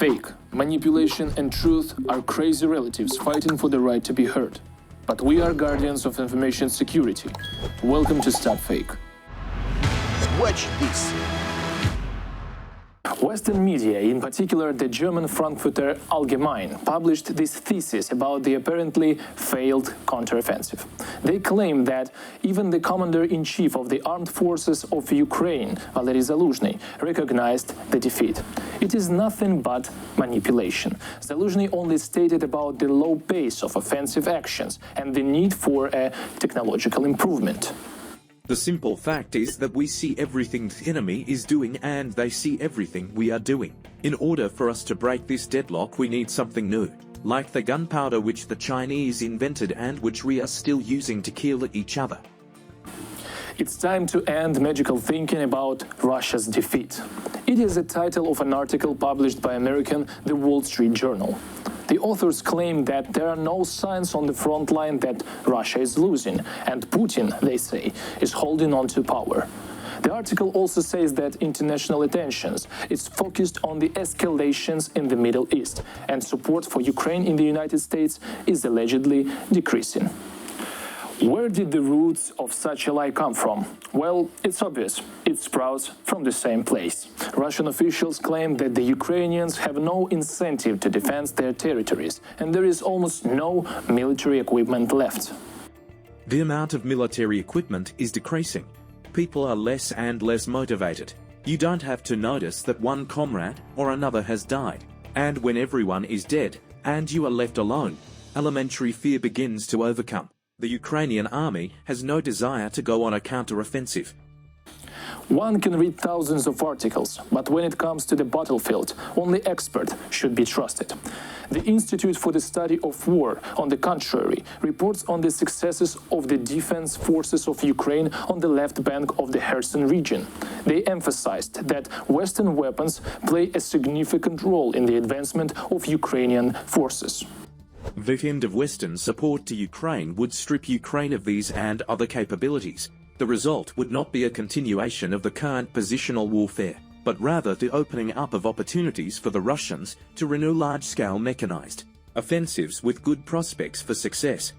Fake, manipulation and truth are crazy relatives fighting for the right to be heard. But we are guardians of information security. Welcome to Stop Fake. Watch this. Western media, in particular the German Frankfurter Allgemein, published this thesis about the apparently failed counteroffensive. They claim that even the commander-in-chief of the armed forces of Ukraine, Valery Zaluzhny, recognized the defeat. It is nothing but manipulation. Zaluzhny only stated about the low pace of offensive actions and the need for a technological improvement. The simple fact is that we see everything the enemy is doing and they see everything we are doing. In order for us to break this deadlock, we need something new, like the gunpowder which the Chinese invented and which we are still using to kill each other. It's time to end magical thinking about Russia's defeat. It is the title of an article published by American The Wall Street Journal. The authors claim that there are no signs on the front line that Russia is losing, and Putin, they say, is holding on to power. The article also says that international attention is focused on the escalations in the Middle East, and support for Ukraine in the United States is allegedly decreasing. Where did the roots of such a lie come from? Well, it's obvious. It sprouts from the same place. Russian officials claim that the Ukrainians have no incentive to defend their territories, and there is almost no military equipment left. The amount of military equipment is decreasing. People are less and less motivated. You don't have to notice that one comrade or another has died. And when everyone is dead and you are left alone, elementary fear begins to overcome. The Ukrainian army has no desire to go on a counter-offensive. One can read thousands of articles, but when it comes to the battlefield, only experts should be trusted. The Institute for the Study of War, on the contrary, reports on the successes of the defense forces of Ukraine on the left bank of the Kherson region. They emphasized that Western weapons play a significant role in the advancement of Ukrainian forces. The end of Western support to Ukraine would strip Ukraine of these and other capabilities. The result would not be a continuation of the current positional warfare, but rather the opening up of opportunities for the Russians to renew large-scale mechanized offensives with good prospects for success.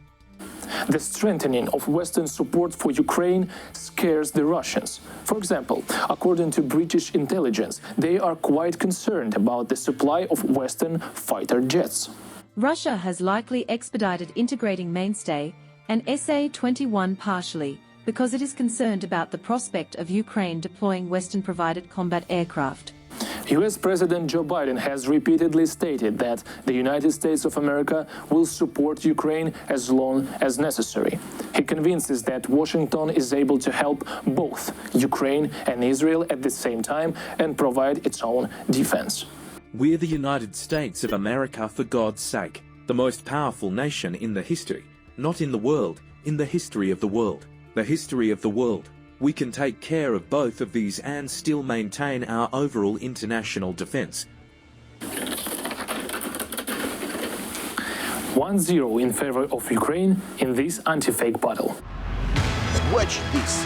The strengthening of Western support for Ukraine scares the Russians. For example, according to British intelligence, they are quite concerned about the supply of Western fighter jets. Russia has likely expedited integrating mainstay and SA-21 partially because it is concerned about the prospect of Ukraine deploying Western-provided combat aircraft. US President Joe Biden has repeatedly stated that the United States of America will support Ukraine as long as necessary. He convinces that Washington is able to help both Ukraine and Israel at the same time and provide its own defense. We're the United States of America, for God's sake, the most powerful nation in the history, not in the world, in the history of the world. The history of the world. We can take care of both of these and still maintain our overall international defense. 1-0 in favor of Ukraine in this anti-fake battle. Watch this.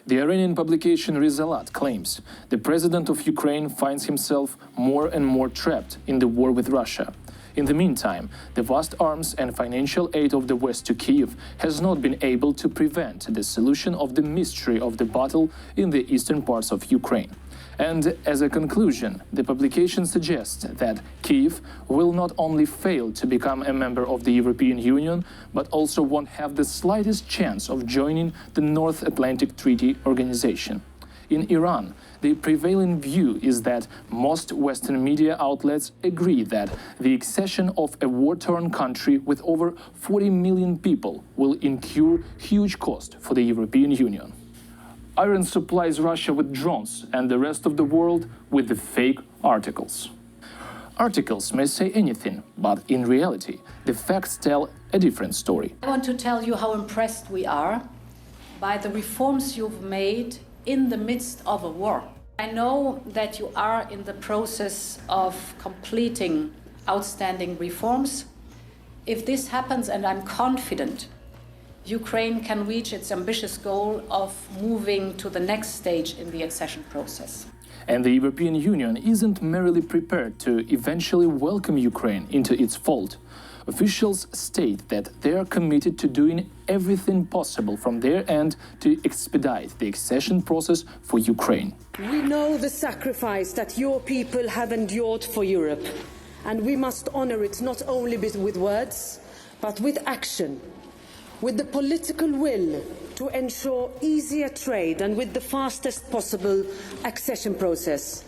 The Iranian publication Rizalat claims the president of Ukraine finds himself more and more trapped in the war with Russia. In the meantime, the vast arms and financial aid of the West to Kyiv has not been able to prevent the solution of the mystery of the battle in the eastern parts of Ukraine. And as a conclusion, the publication suggests that Kyiv will not only fail to become a member of the European Union, but also won't have the slightest chance of joining the North Atlantic Treaty Organization. In Iran, the prevailing view is that most Western media outlets agree that the accession of a war-torn country with over 40 million people will incur huge cost for the European Union. Iran supplies Russia with drones and the rest of the world with the fake articles. Articles may say anything, but in reality, the facts tell a different story. I want to tell you how impressed we are by the reforms you've made in the midst of a war. I know that you are in the process of completing outstanding reforms. If this happens, and I'm confident, Ukraine can reach its ambitious goal of moving to the next stage in the accession process. And the European Union isn't merely prepared to eventually welcome Ukraine into its fold. Officials state that they are committed to doing everything possible from their end to expedite the accession process for Ukraine. We know the sacrifice that your people have endured for Europe, and we must honor it not only with words, but with action, with the political will to ensure easier trade and with the fastest possible accession process,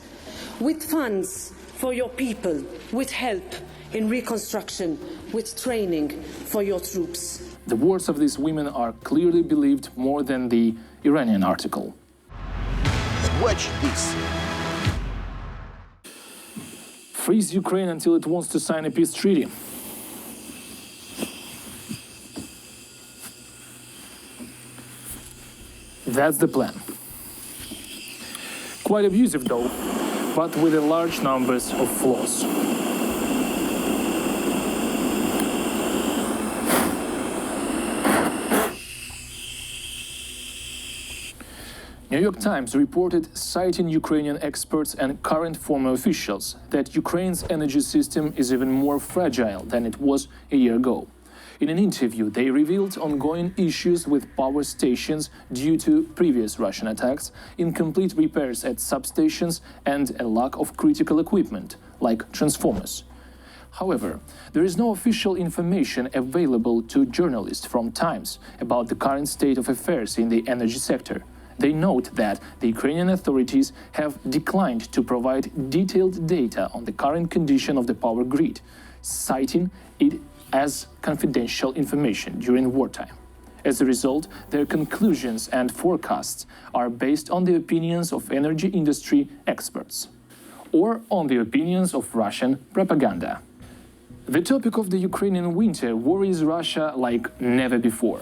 with funds for your people, with help in reconstruction, with training for your troops. The words of these women are clearly believed more than the Iranian article. Watch this. Freeze Ukraine until it wants to sign a peace treaty. That's the plan. Quite abusive though, but with a large numbers of flaws. New York Times reported, citing Ukrainian experts and current former officials, that Ukraine's energy system is even more fragile than it was a year ago. In an interview, they revealed ongoing issues with power stations due to previous Russian attacks, incomplete repairs at substations, and a lack of critical equipment, like transformers. However, there is no official information available to journalists from Times about the current state of affairs in the energy sector. They note that the Ukrainian authorities have declined to provide detailed data on the current condition of the power grid, citing it as confidential information during wartime. As a result, their conclusions and forecasts are based on the opinions of energy industry experts or on the opinions of Russian propaganda. The topic of the Ukrainian winter worries Russia like never before.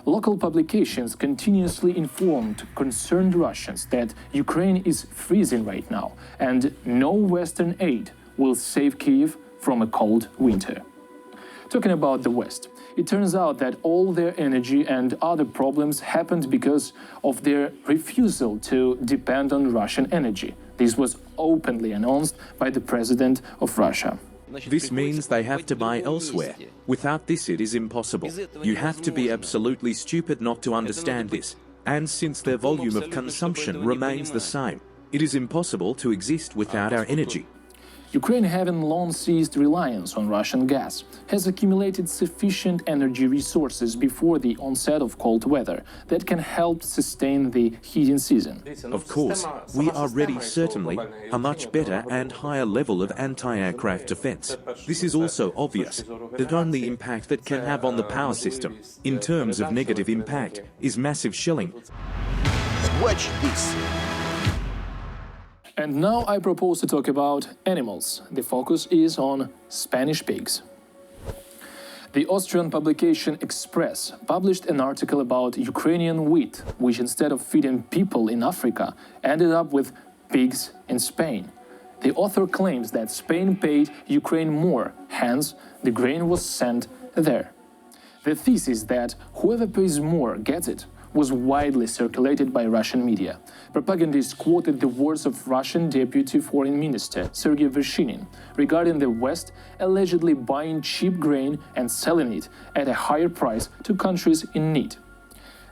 Local publications continuously informed concerned Russians that Ukraine is freezing right now and no Western aid will save Kyiv from a cold winter. Talking about the West, it turns out that all their energy and other problems happened because of their refusal to depend on Russian energy. This was openly announced by the president of Russia. This means they have to buy elsewhere. Without this, it is impossible. You have to be absolutely stupid not to understand this. And since their volume of consumption remains the same, it is impossible to exist without our energy. Ukraine, having long ceased reliance on Russian gas, has accumulated sufficient energy resources before the onset of cold weather that can help sustain the heating season. Of course, we are ready certainly a much better and higher level of anti-aircraft defense. This is also obvious. The only impact that can have on the power system, in terms of negative impact, is massive shelling. Watch this. And now I propose to talk about animals. The focus is on Spanish pigs. The Austrian publication Express published an article about Ukrainian wheat, which instead of feeding people in Africa, ended up with pigs in Spain. The author claims that Spain paid Ukraine more, hence the grain was sent there. The thesis that whoever pays more gets it was widely circulated by Russian media. Propagandists quoted the words of Russian Deputy Foreign Minister Sergei Vershinin regarding the West allegedly buying cheap grain and selling it at a higher price to countries in need.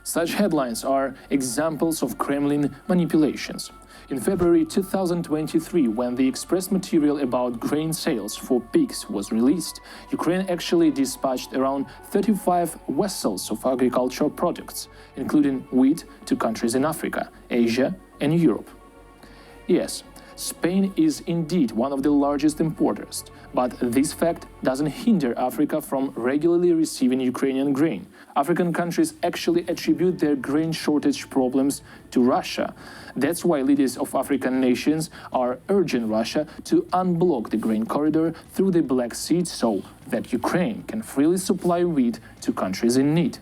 Such headlines are examples of Kremlin manipulations. In February 2023, when the Express material about grain sales for pigs was released, Ukraine actually dispatched around 35 vessels of agricultural products, including wheat, to countries in Africa, Asia, and Europe. Yes, Spain is indeed one of the largest importers, but this fact doesn't hinder Africa from regularly receiving Ukrainian grain. African countries actually attribute their grain shortage problems to Russia. That's why leaders of African nations are urging Russia to unblock the grain corridor through the Black Sea so that Ukraine can freely supply wheat to countries in need.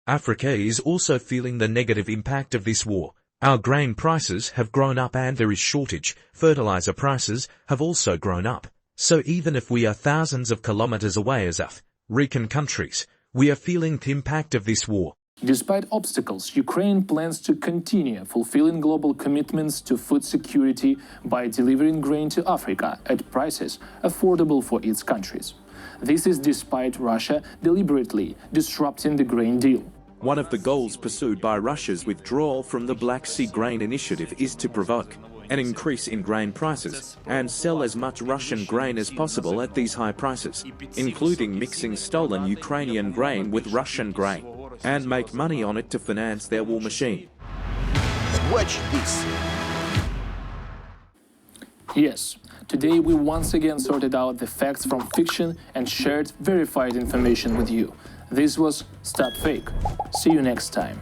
Africa is also feeling the negative impact of this war. Our grain prices have grown up and there is shortage. Fertilizer prices have also grown up. So even if we are thousands of kilometers away as African countries, we are feeling the impact of this war. Despite obstacles, Ukraine plans to continue fulfilling global commitments to food security by delivering grain to Africa at prices affordable for its countries. This is despite Russia deliberately disrupting the grain deal. One of the goals pursued by Russia's withdrawal from the Black Sea Grain Initiative is to provoke an increase in grain prices and sell as much Russian grain as possible at these high prices, including mixing stolen Ukrainian grain with Russian grain, and make money on it to finance their war machine. Watch this. Yes, today we once again sorted out the facts from fiction and shared verified information with you. This was Stop Fake. See you next time.